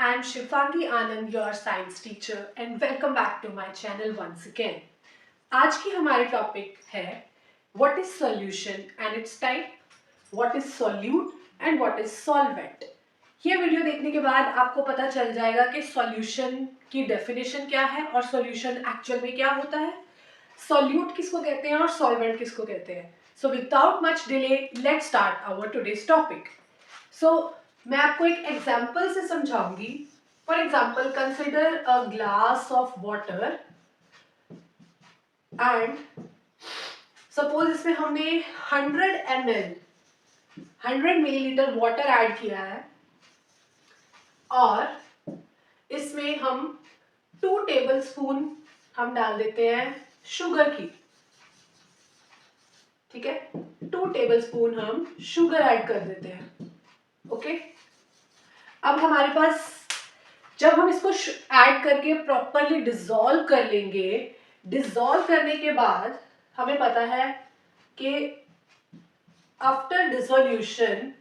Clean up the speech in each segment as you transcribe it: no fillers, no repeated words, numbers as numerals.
I'm Shifangi Anand, your science teacher, and welcome back to my channel once again. आज की हमारे topic है What is solution and its type, What is solute and what is solvent. ये video देखने के बाद आपको पता चल जाएगा कि सॉल्यूशन की डेफिनेशन क्या है और सॉल्यूशन एक्चुअल में क्या होता है, सॉल्यूट किसको कहते हैं और सॉल्वेंट किसको कहते हैं. So without much delay let's start our today's topic. So मैं आपको एक एग्जाम्पल से समझाऊंगी. For example, consider a glass of water and suppose इसमें हमने 100 मिलीलीटर वाटर ऐड किया है और इसमें हम 2 टेबलस्पून हम डाल देते हैं शुगर की. ठीक है, 2 टेबलस्पून हम शुगर ऐड कर देते हैं. ओके, अब हमारे पास जब हम इसको ऐड करके प्रॉपरली डिसॉल्व कर लेंगे, डिसॉल्व करने के बाद हमें पता है कि after dissolution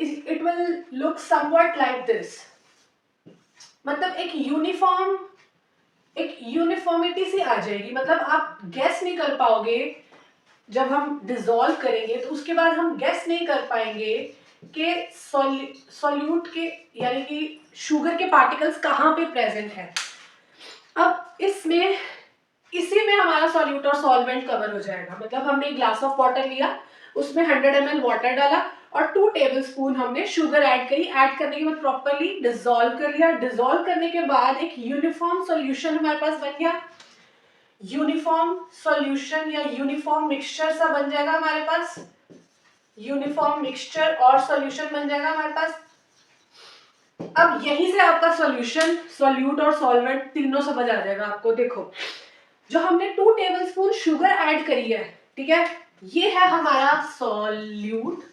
it will look somewhat like this. मतलब एक यूनिफॉर्मिटी सी आ जाएगी. मतलब आप गेस नहीं कर पाओगे जब हम डिसॉल्व करेंगे, तो उसके बाद हम गेस नहीं कर पाएंगे कि सॉल्यूट के यानी कि शुगर के पार्टिकल्स कहाँ पे प्रेजेंट है. अब इसी में हमारा सॉल्यूट और सॉल्वेंट कवर हो जाएगा. मतलब हमने एक ग्लास ऑफ वाटर लिया, उसमें 100 ml वाटर डाला और 2 टेबलस्पून हमने शुगर ऐड करी. ऐड करने के बाद प्रॉपरली डिसॉल्व कर लिया. डिसॉल्व करने के बाद एक यूनिफॉर्म सॉल्यूशन हमारे पास बन गया. यूनिफॉर्म सॉल्यूशन या यूनिफॉर्म मिक्सचर सा बन जाएगा हमारे पास. यूनिफॉर्म मिक्सचर और सॉल्यूशन बन जाएगा हमारे पास. अब यहीं से आपका सॉल्यूशन, सॉल्यूट और सॉल्वेंट तीनों समझ आ जाएगा आपको. देखो, जो हमने 2 टेबलस्पून शुगर ऐड करी है, ठीक है, ये है हमारा सॉल्यूट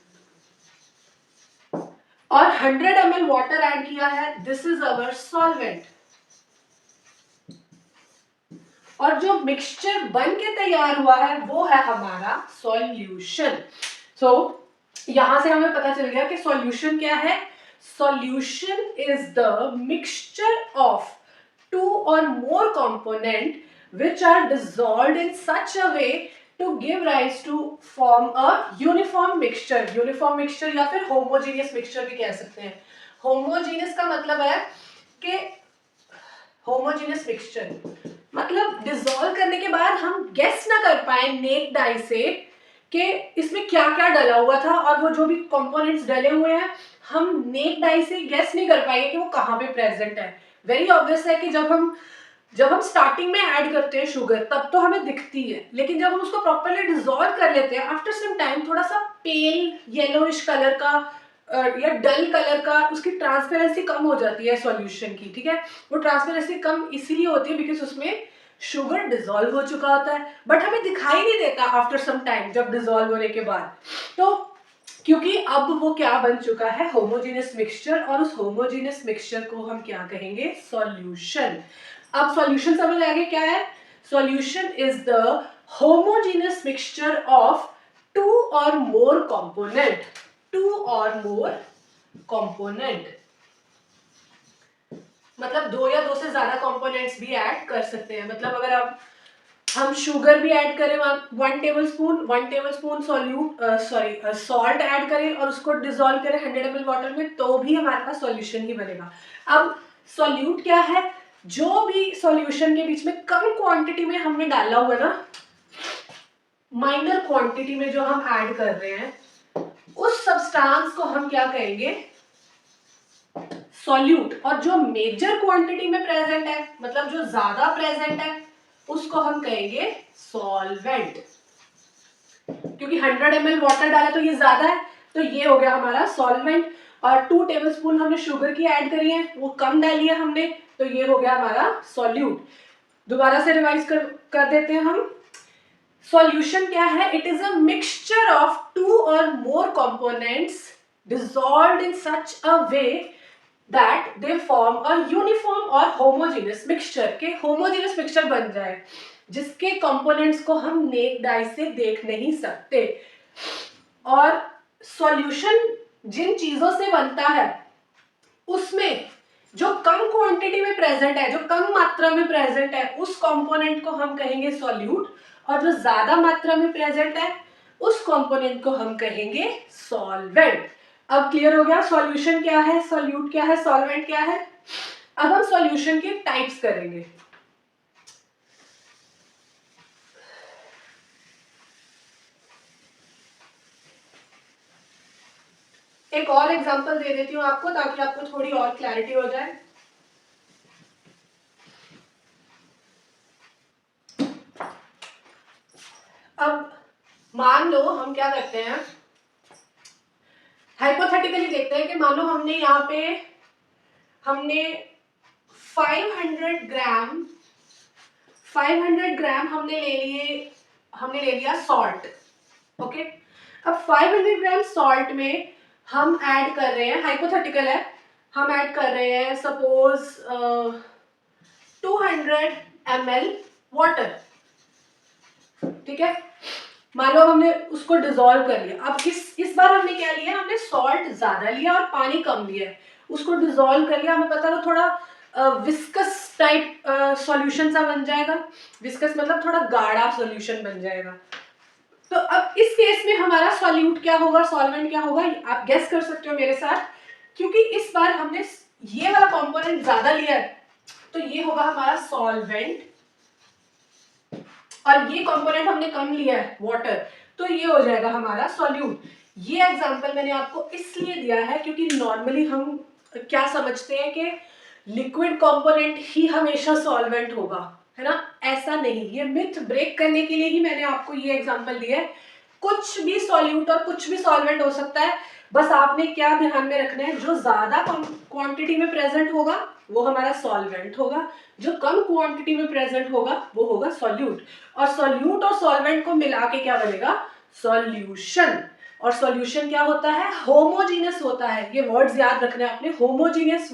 और 100 ml वाटर ऐड किया है, दिस इज अवर सॉल्वेंट. और जो मिक्सचर बन के तैयार हुआ है वो है हमारा सॉल्यूशन. सो यहां से हमें पता चल गया कि सॉल्यूशन क्या है. Solution is the mixture of 2 or more component which are dissolved in such a way to give rise to form a uniform mixture. uniform mixture या फिर homogeneous mixture भी कह सकते हैं. homogeneous का मतलब है कि होमोजेनियस मिक्सचर मतलब डिसॉल्व करने के बाद हम गेस ना कर पाए नेक्ड आई से कि इसमें क्या क्या डला हुआ था, और वो जो भी कंपोनेंट्स डले हुए हैं हम नेक्ड आई से गेस नहीं कर पाएंगे कि वो कहाँ पे प्रेजेंट है. वेरी ऑब्वियस है कि जब हम स्टार्टिंग में ऐड करते हैं शुगर तब तो हमें दिखती है, लेकिन जब हम उसको प्रॉपरली डिसॉल्व कर लेते हैं आफ्टर सम टाइम थोड़ा सा पेल येलोइश कलर का या डल कलर का, उसकी ट्रांसपेरेंसी कम हो जाती है सॉल्यूशन की. ठीक है, वो ट्रांसपेरेंसी कम इसीलिए होती है बिकॉज उसमें शुगर डिसॉल्व हो चुका होता है, बट हमें दिखाई नहीं देता आफ्टर सम टाइम जब डिसॉल्व होने के बाद. तो क्योंकि अब वो क्या बन चुका है, होमोजेनियस मिक्सचर, और उस होमोजेनियस मिक्सचर को हम क्या कहेंगे, सॉल्यूशन. अब सॉल्यूशन समझ आ गया क्या है. Solution is the homogeneous mixture of 2 or more component. 2 or more component मतलब 2 या 2 से ज्यादा कंपोनेंट्स भी ऐड कर सकते हैं. मतलब अगर हम शुगर भी ऐड करें, 1 टेबलस्पून सॉल्ट ऐड करें और उसको डिसॉल्व करें 100 ml वाटर में, तो भी हमारे पास सॉल्यूशन ही बनेगा. अब सॉल्यूट क्या है, जो भी सॉल्यूशन के बीच में कम क्वांटिटी में हमने डाला हुआ ना, माइनर क्वांटिटी में जो हम ऐड कर रहे हैं, उस सब्सटेंस को हम क्या कहेंगे, सॉल्यूट. और जो मेजर क्वांटिटी में प्रेजेंट है, मतलब जो ज्यादा प्रेजेंट है, उसको हम कहेंगे सॉल्वेंट. क्योंकि 100 ml वाटर डाला तो ये ज्यादा है, तो ये हो गया हमारा सॉल्वेंट. और 2 टेबलस्पून हमने शुगर की ऐड करी है, वो कम डाली है हमने, तो ये हो गया हमारा सॉल्यूट. दोबारा से रिवाइज कर देते हैं हम. सॉल्यूशन क्या है, it is a mixture of 2 or more components dissolved in such a way that they form a uniform or homogeneous mixture. के homogeneous mixture बन जाए जिसके कंपोनेंट्स को हम नेक्ड आई से देख नहीं सकते. और सॉल्यूशन जिन चीजों से बनता है उसमें कम क्वांटिटी में प्रेजेंट है, जो कम मात्रा में प्रेजेंट है, उस कंपोनेंट को हम कहेंगे सॉल्यूट, और जो ज्यादा मात्रा में प्रेजेंट है उस कंपोनेंट को हम कहेंगे सॉल्वेंट। अब क्लियर हो गया सॉल्यूशन क्या है, सॉल्यूट क्या है, सॉल्वेंट क्या है। अब हम सॉल्यूशन के टाइप्स करेंगे। एक और एग्जांपल दे देती हूँ आपको ताकि आपको थोड़ी और क्लैरिटी हो जाए। अब मान लो हम क्या करते हैं, हाइपोथेटिकली देखते हैं कि मान लो हमने यहाँ पे 500 ग्राम हमने ले लिया सॉल्ट। ओके, अब 500 ग्राम सॉल्ट में हम ऐड कर रहे हैं, हाइपोथेटिकल है, हम ऐड कर रहे हैं सपोज 200 ml वाटर। ठीक है, मान लो हमने उसको डिसॉल्व कर लिया। अब इस बार हमने क्या लिया, हमने सॉल्ट ज्यादा लिया और पानी कम लिया है, उसको डिसॉल्व कर लिया। हमें पता था थोड़ा विस्कस टाइप सॉल्यूशन सा बन जाएगा, विस्कस मतलब थोड़ा गाढ़ा सॉल्यूशन बन जाएगा। तो अब इस केस में हमारा सॉल्यूट क्या होगा, सॉल्वेंट क्या होगा, आप गेस कर सकते हो मेरे साथ, क्योंकि इस बार हमने ये वाला कंपोनेंट ज्यादा लिया है, तो ये होगा हमारा सॉल्वेंट, और ये कंपोनेंट हमने कम लिया है वाटर, तो ये हो जाएगा हमारा सॉल्यूट। ये एग्जांपल मैंने आपको इसलिए दिया है क्योंकि नॉर्मली हम क्या समझते हैं कि लिक्विड कंपोनेंट ही हमेशा सॉल्वेंट होगा, है ना, ऐसा नहीं। ये मिथ ब्रेक करने के लिए ही मैंने आपको ये एग्जांपल दिया है। कुछ भी सॉल्यूट और कुछ भी सॉल्वेंट हो सकता है, बस आपने क्या ध्यान में रखना है, जो ज्यादा क्वांटिटी में प्रेजेंट होगा वो हमारा सॉल्वेंट होगा, जो कम क्वांटिटी में प्रेजेंट होगा वो होगा सॉल्यूट। और सॉल्यूट और सॉल्वेंट को मिला के क्या बनेगा, सॉल्यूशन। और सॉल्यूशन क्या होता है, होमोजीनियस होता है। ये वर्ड्स याद रखने हैं आपने, होमोजीनियस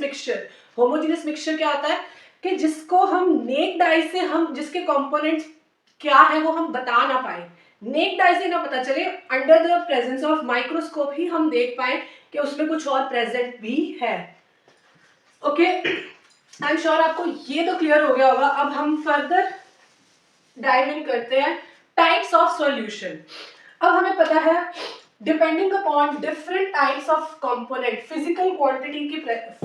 मिक्सचर। होमोजीनियस मिक्सचर क्या होता है कि जिसको हम नेक्ड आई से, हम जिसके कंपोनेंट्स क्या है वो हम बता ना पाए, नेक्ड आई से ना पता चले, under the presence of microscope ही हम देख पाए कि उसमें कुछ और प्रेजेंट भी है। ओके, आई एम श्योर आपको ये तो क्लियर हो गया होगा। अब हम फर्दर डाइव इन करते हैं टाइप्स ऑफ सॉल्यूशन। अब हमें पता है depending upon different types of component, physical quantity की,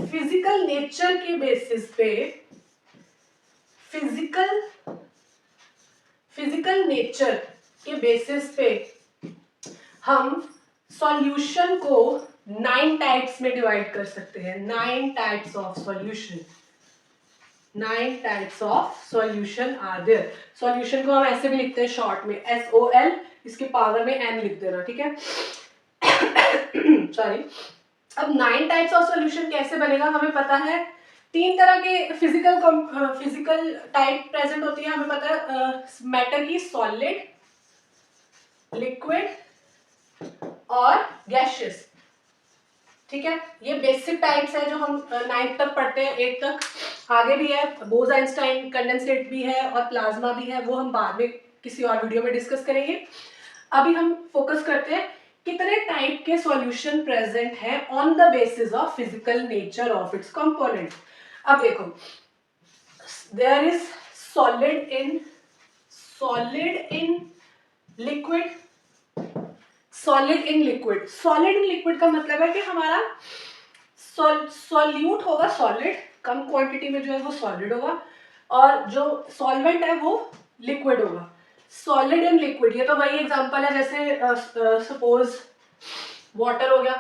फिजिकल नेचर के बेसिस पे, फिजिकल नेचर के बेसिस पे हम सॉल्यूशन को 9 टाइप्स में डिवाइड कर सकते हैं। 9 types of solution, 9 types of solution are there. Solution को हम ऐसे भी लिखते हैं शॉर्ट में SOL, इसके पावर में n लिख देना, ठीक है। सॉरी। अब 9 टाइप्स ऑफ सॉल्यूशन कैसे बनेगा, हमें पता है 3 तरह के फिजिकल टाइप प्रेजेंट होती है। हमें पता है मैटर की सॉलिड, लिक्विड और गैसियस, ठीक है। ये बेसिक टाइप्स है जो हम 9th तक पढ़ते हैं, 8th तक। आगे भी है, बोस-आइंस्टाइन कंडेंसेट भी है और प्लाज्मा भी है, वो हम बाद में किसी और वीडियो में डिस्कस करेंगे। अभी हम फोकस करते हैं कितने टाइप के सॉल्यूशन प्रेजेंट है on the basis of physical nature of its component. अब देखो, there is solid in liquid, solid in liquid. Solid in liquid का मतलब है कि हमारा सॉल्यूट होगा सॉलिड, कम क्वांटिटी में जो है वो सॉलिड होगा, और जो सॉल्वेंट है वो लिक्विड होगा। सॉलिड इन लिक्विड, ये तो वही एग्जांपल है जैसे सपोज वाटर हो गया,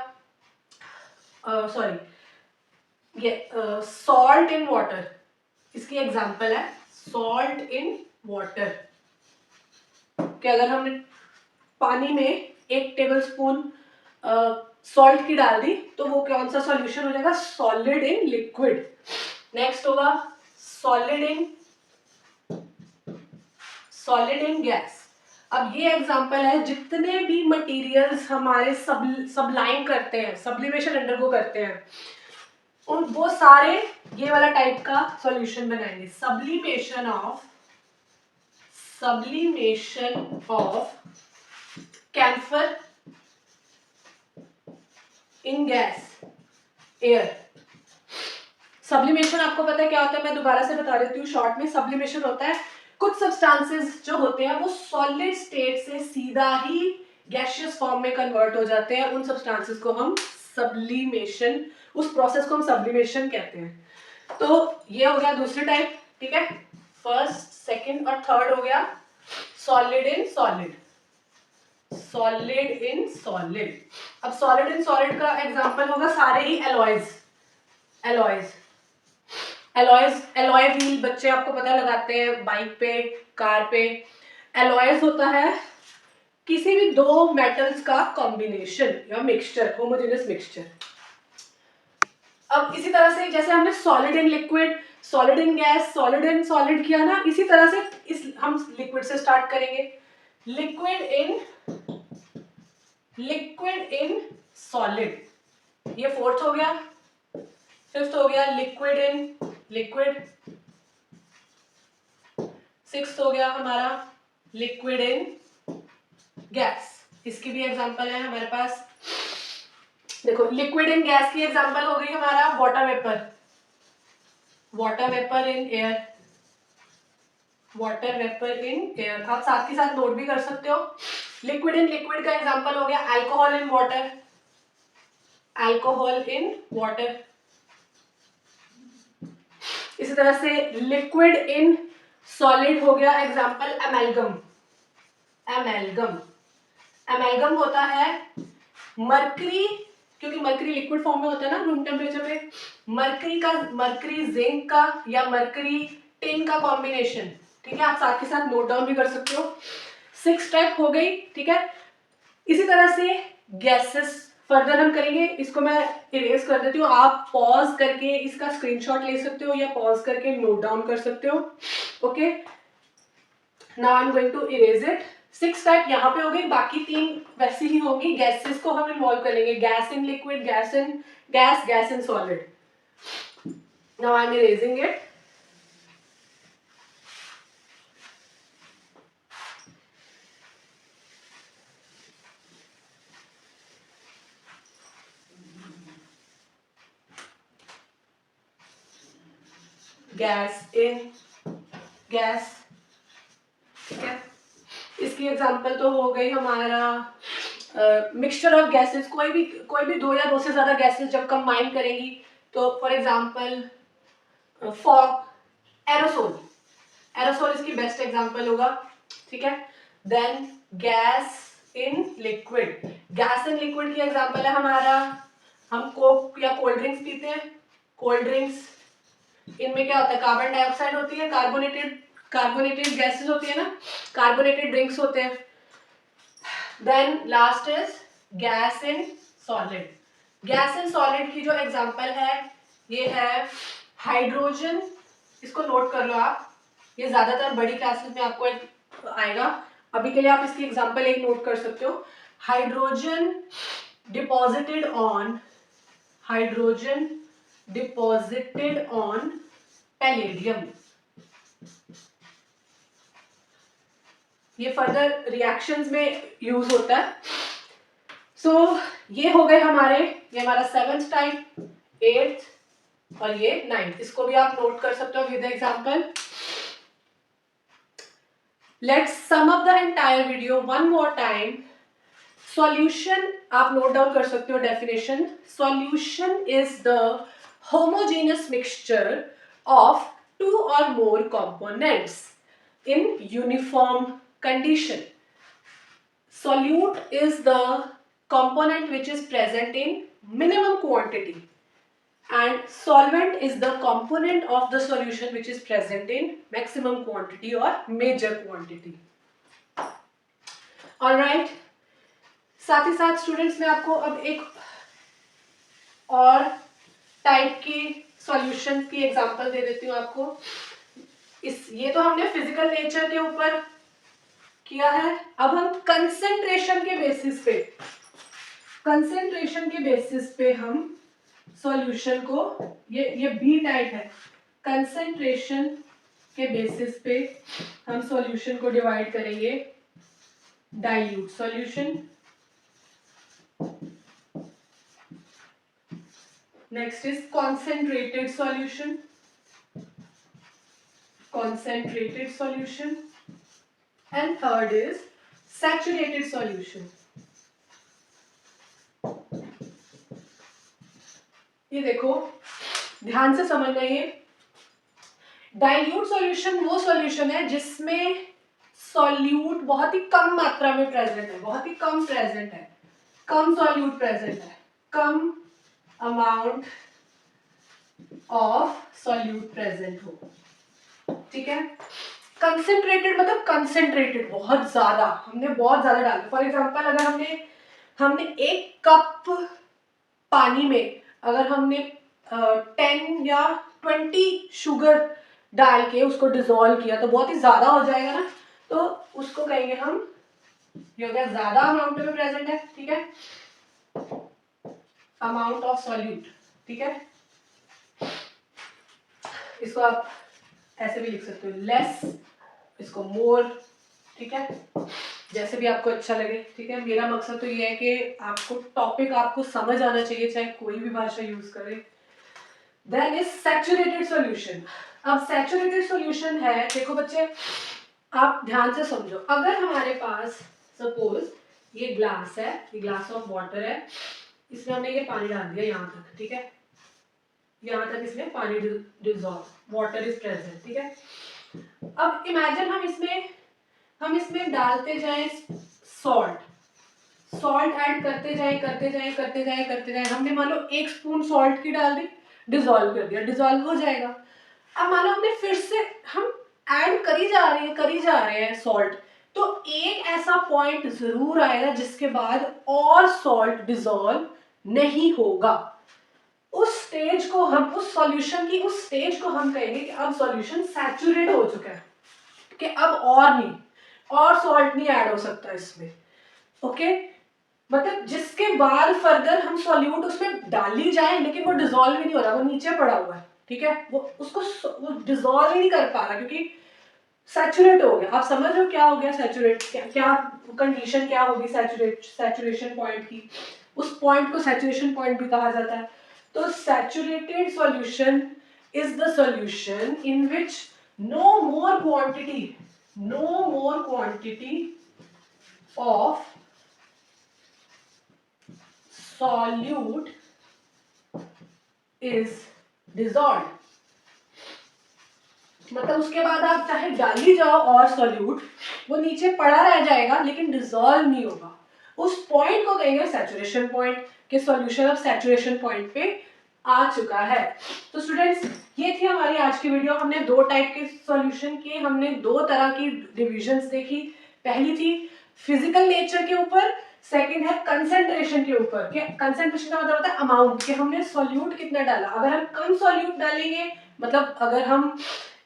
सॉरी ये सॉल्ट इन वाटर, इसकी एग्जांपल है सॉल्ट इन वाटर। कि अगर हमने पानी में 1 टेबलस्पून सॉल्ट की डाल दी तो वो कौन सा सॉल्यूशन हो जाएगा, सॉलिड इन लिक्विड। नेक्स्ट होगा सॉलिड इन गैस। अब ये एग्जांपल है, जितने भी मटेरियल्स हमारे सबलाइम करते हैं, सब्लिमेशन अंडरगो करते हैं, उन वो सारे ये वाला टाइप का सॉल्यूशन बनाएंगे। Sublimation of camphor in gas, air. Sublimation आपको पता है क्या होता है, मैं दोबारा से बता देती हूँ शॉर्ट में। सब्लिमेशन होता है कुछ सब्सटेंसेस जो होते हैं वो सॉलिड स्टेट से सीधा ही गैसियस फॉर्म में कन्वर्ट हो जाते हैं, उन सब्सटेंसेस को हम सब्लिमेशन, उस प्रोसेस को हम सब्लिमेशन कहते हैं। तो ये हो गया दूसरी टाइप, ठीक है। फर्स्ट, सेकंड और थर्ड हो गया solid in solid, solid in solid. अब सॉलिड इन सॉलिड का एग्जांपल होगा सारे ही alloys, alloys, alloys, alloy wheel बच्चे आपको पता लगाते हैं बाइक पे, कार पे। एलॉयज होता है किसी भी दो मेटल्स का कॉम्बिनेशन या मिक्सचर, होमोजेनियस मिक्सचर। अब इसी तरह से जैसे हमने solid in liquid, solid in gas, solid in solid किया ना, इसी तरह से इस हम लिक्विड से स्टार्ट करेंगे। Liquid in, liquid in solid, ये फोर्थ हो गया। फिफ्थ हो गया लिक्विड इन लिक्विड। सिक्स्थ हो गया हमारा लिक्विड इन गैस। इसकी भी एग्जांपल है हमारे पास, देखो लिक्विड इन गैस की एग्जांपल हो गई हमारा water vapour, water vapour in air, water vapour in air. आप साथ के साथ नोट भी कर सकते हो। लिक्विड इन लिक्विड का एग्जांपल हो गया alcohol in water, alcohol in water. इसी तरह से लिक्विड इन सॉलिड हो गया एग्जांपल अमेलगम, अमेलगम। अमेलगम होता है मरकरी, क्योंकि मरकरी लिक्विड फॉर्म में होता है ना रूम टेम्परेचर पे, मरकरी का, मरकरी जिंक का या मरकरी टिन का कॉम्बिनेशन, ठीक है। आप साथ के साथ नोट डाउन भी कर सकते हो। 6 स्टेप हो गई, ठीक है। इसी तरह से गैसेस फर्दर हम करेंगे, इसको मैं इरेज कर देती हूँ, आप पॉज करके इसका स्क्रीनशॉट ले सकते हो या पॉज करके नोट डाउन कर सकते हो। Okay, now I am going to erase it. 6 type यहाँ पे हो गई, बाकी 3 वैसी ही होंगी। गैसेस को हम इन्वॉल्व करेंगे, gas in liquid, gas in gas, gas in solid. Now I M erasing it. Gas in gas, ठीक है। इसकी एग्जांपल तो हो गई हमारा मिक्सचर ऑफ गैसेस, कोई भी 2 या 2 से ज्यादा गैसेस जब कंबाइन करेंगी, तो for example fog, aerosol, aerosol इसकी बेस्ट एग्जांपल होगा, ठीक है। Then gas in liquid, gas in liquid की एग्जांपल है हमारा, हम कोक या कोल्ड ड्रिंक्स पीते हैं, कोल्ड ड्रिंक्स, इनमें क्या होता है, कार्बन डाइऑक्साइड होती है, कार्बोनेटेड गैसेस होती है ना, कार्बोनेटेड ड्रिंक्स होते हैं। Then last is gas in solid. Gas in solid की जो एग्जांपल है ये है हाइड्रोजन, इसको नोट कर लो आप, ये ज्यादातर बड़ी क्लासेस में आपको आएगा, अभी के लिए आप इसकी एग्जांपल एक नोट कर सकते हो। Hydrogen deposited on, hydrogen deposited on palladium, ये फर्दर रिएक्शंस में यूज होता है। सो ये हो गए हमारे, ये हमारा 7th टाइप, 8th और ये 9th, इसको भी आप नोट कर सकते हो with example. Let's sum up the entire video one more time. Solution आप नोट डाउन कर सकते हो definition. Solution is the homogeneous mixture of 2 or more components in uniform condition. Solute is the component which is present in minimum quantity and solvent is the component of the solution which is present in maximum quantity or major quantity. Alright, साथ ही साथ students मैं आपको अब एक और type की solution की example दे देती हूँ आपको। ये तो हमने फिजिकल नेचर के ऊपर किया है, अब हम कंसेंट्रेशन के बेसिस पे, कंसेंट्रेशन के बेसिस पे हम सॉल्यूशन को, ये बी टाइप है, कंसेंट्रेशन के बेसिस पे हम सॉल्यूशन को डिवाइड करेंगे dilute solution, Next is concentrated solution. Concentrated solution. And third is saturated solution. ये देखो ध्यान से समझना, ये डाइल्यूट सॉल्यूशन वो सॉल्यूशन है जिसमें सॉल्यूट बहुत ही कम मात्रा में प्रेजेंट है, बहुत ही कम प्रेजेंट है, कम सॉल्यूट प्रेजेंट है, कम अमाउंट ऑफ सॉल्यूट प्रेजेंट हो, ठीक है। कंसेंट्रेटेड मतलब कंसेंट्रेटेड बहुत ज्यादा, हमने बहुत ज्यादा डाला। फॉर एग्जांपल अगर हमने 1 कप पानी में अगर हमने 10 या 20 शुगर डाल के उसको डिसॉल्व किया तो बहुत ही ज्यादा हो जाएगा ना, तो उसको कहेंगे हम, ये हो गया ज्यादा अमाउंट में प्रेजेंट है, ठीक है, अमाउंट ऑफ सॉल्यूट, ठीक है। इसको आप ऐसे भी लिख सकते हो, लेस, इसको मोर, ठीक है, जैसे भी आपको अच्छा लगे, ठीक है। मेरा मकसद तो ये है कि आपको टॉपिक आपको समझ आना चाहिए, चाहे कोई भी भाषा यूज करे। Then is saturated solution. अब सैचुरेटेड सॉल्यूशन है, देखो बच्चे आप ध्यान से समझो, अगर हमारे पास सपोज ये ग्लास है, ये ग्लास ऑफ वाटर है, इसमें हमने ये पानी डाल दिया यहाँ तक, ठीक है, यहाँ तक इसमें पानी डिसॉल्व, वाटर इज प्रेजेंट, ठीक है। अब इमेजिन हम इसमें डालते जाएं सॉल्ट ऐड करते जाएं, हमने मान लो 1 स्पून सॉल्ट की डाल दी, डिसॉल्व कर दिया, डिसॉल्व हो जाएगा। अब मान लो हमने फिर से हम ऐड करी जा रहे हैं सॉल्ट, तो एक ऐसा पॉइंट जरूर आएगा जिसके बाद और सॉल्ट डिसॉल्व नहीं होगा। उस स्टेज को हम, उस सॉल्यूशन की उस स्टेज को हम कहेंगे कि अब सॉल्यूशन सैचुरेट हो चुका है, कि अब और सॉल्ट नहीं ऐड हो सकता इसमें, ओके। मतलब जिसके बाद फर्दर हम सॉल्यूट उसमें डाली जाए लेकिन वो डिसॉल्व ही नहीं हो रहा, वो नीचे पड़ा हुआ है, ठीक है, वो डिसॉल्व ही नहीं कर पा रहा क्योंकि सैचुरेट हो गया। आप समझ रहे हो क्या हो गया सैचुरेट, क्या कंडीशन क्या होगी सैचुरेशन पॉइंट की, उस पॉइंट को सैचुरेशन पॉइंट भी कहा जाता है। तो saturated solution is the solution in which no more quantity of solute is dissolved। मतलब उसके बाद आप चाहे डाल ही जाओ और सॉल्यूट, वो नीचे पड़ा रह जाएगा लेकिन डिसॉल्व नहीं होगा। उस पॉइंट को कहेंगे सैचुरेशन पॉइंट, कि सॉल्यूशन अब सैचुरेशन पॉइंट पे आ चुका है। तो स्टूडेंट्स ये थी हमारी आज की वीडियो। हमने 2 टाइप के सॉल्यूशन के, हमने 2 तरह की डिविजन्स देखी। पहली थी फिजिकल नेचर के ऊपर, सेकंड है कंसेंट्रेशन के ऊपर। कि कंसेंट्रेशन का मतलब होता है अमाउंट, कि हमने सॉल्यूट कितना डाला। अगर हम कम सॉल्यूट डालेंगे, मतलब अगर हम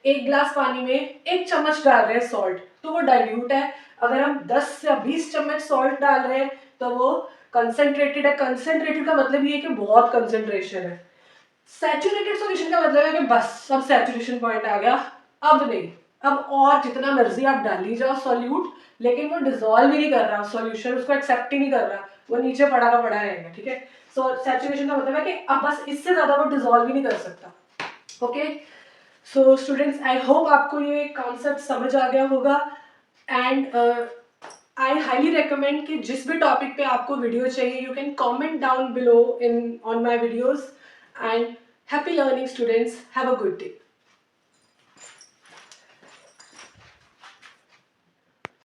1 गिलास पानी में 1 चम्मच डाल रहे हैं सॉल्ट, तो वो डाइल्यूट है। अगर हम 10 या 20 चम्मच सॉल्ट डाल रहे हैं तो वो कंसेंट्रेटेड है। कंसेंट्रेटेड का मतलब ये है कि बहुत कंसेंट्रेशन है। सैचुरेटेड सॉल्यूशन का मतलब है कि बस अब सैचुरेशन पॉइंट आ गया, अब नहीं, अब और जितना मर्जी आप डाल ही जाओ सॉल्यूट, लेकिन वो डिसॉल्व ही नहीं कर रहा, सॉल्यूशन उसको एक्सेप्ट ही नहीं कर रहा, वो नीचे पड़ा का पड़ा रहेगा, ठीक है। सो सैचुरेशन का मतलब है कि अब बस इससे ज्यादा वो डिसॉल्व ही नहीं कर सकता। Okay, so students I hope आपको ये कॉन्सेप्ट समझ आ गया होगा। एंड आई हाईली रिकमेंड कि जिस भी टॉपिक पे आपको वीडियो चाहिए, you can comment down below in on my videos. And happy learning, students. Have a good day.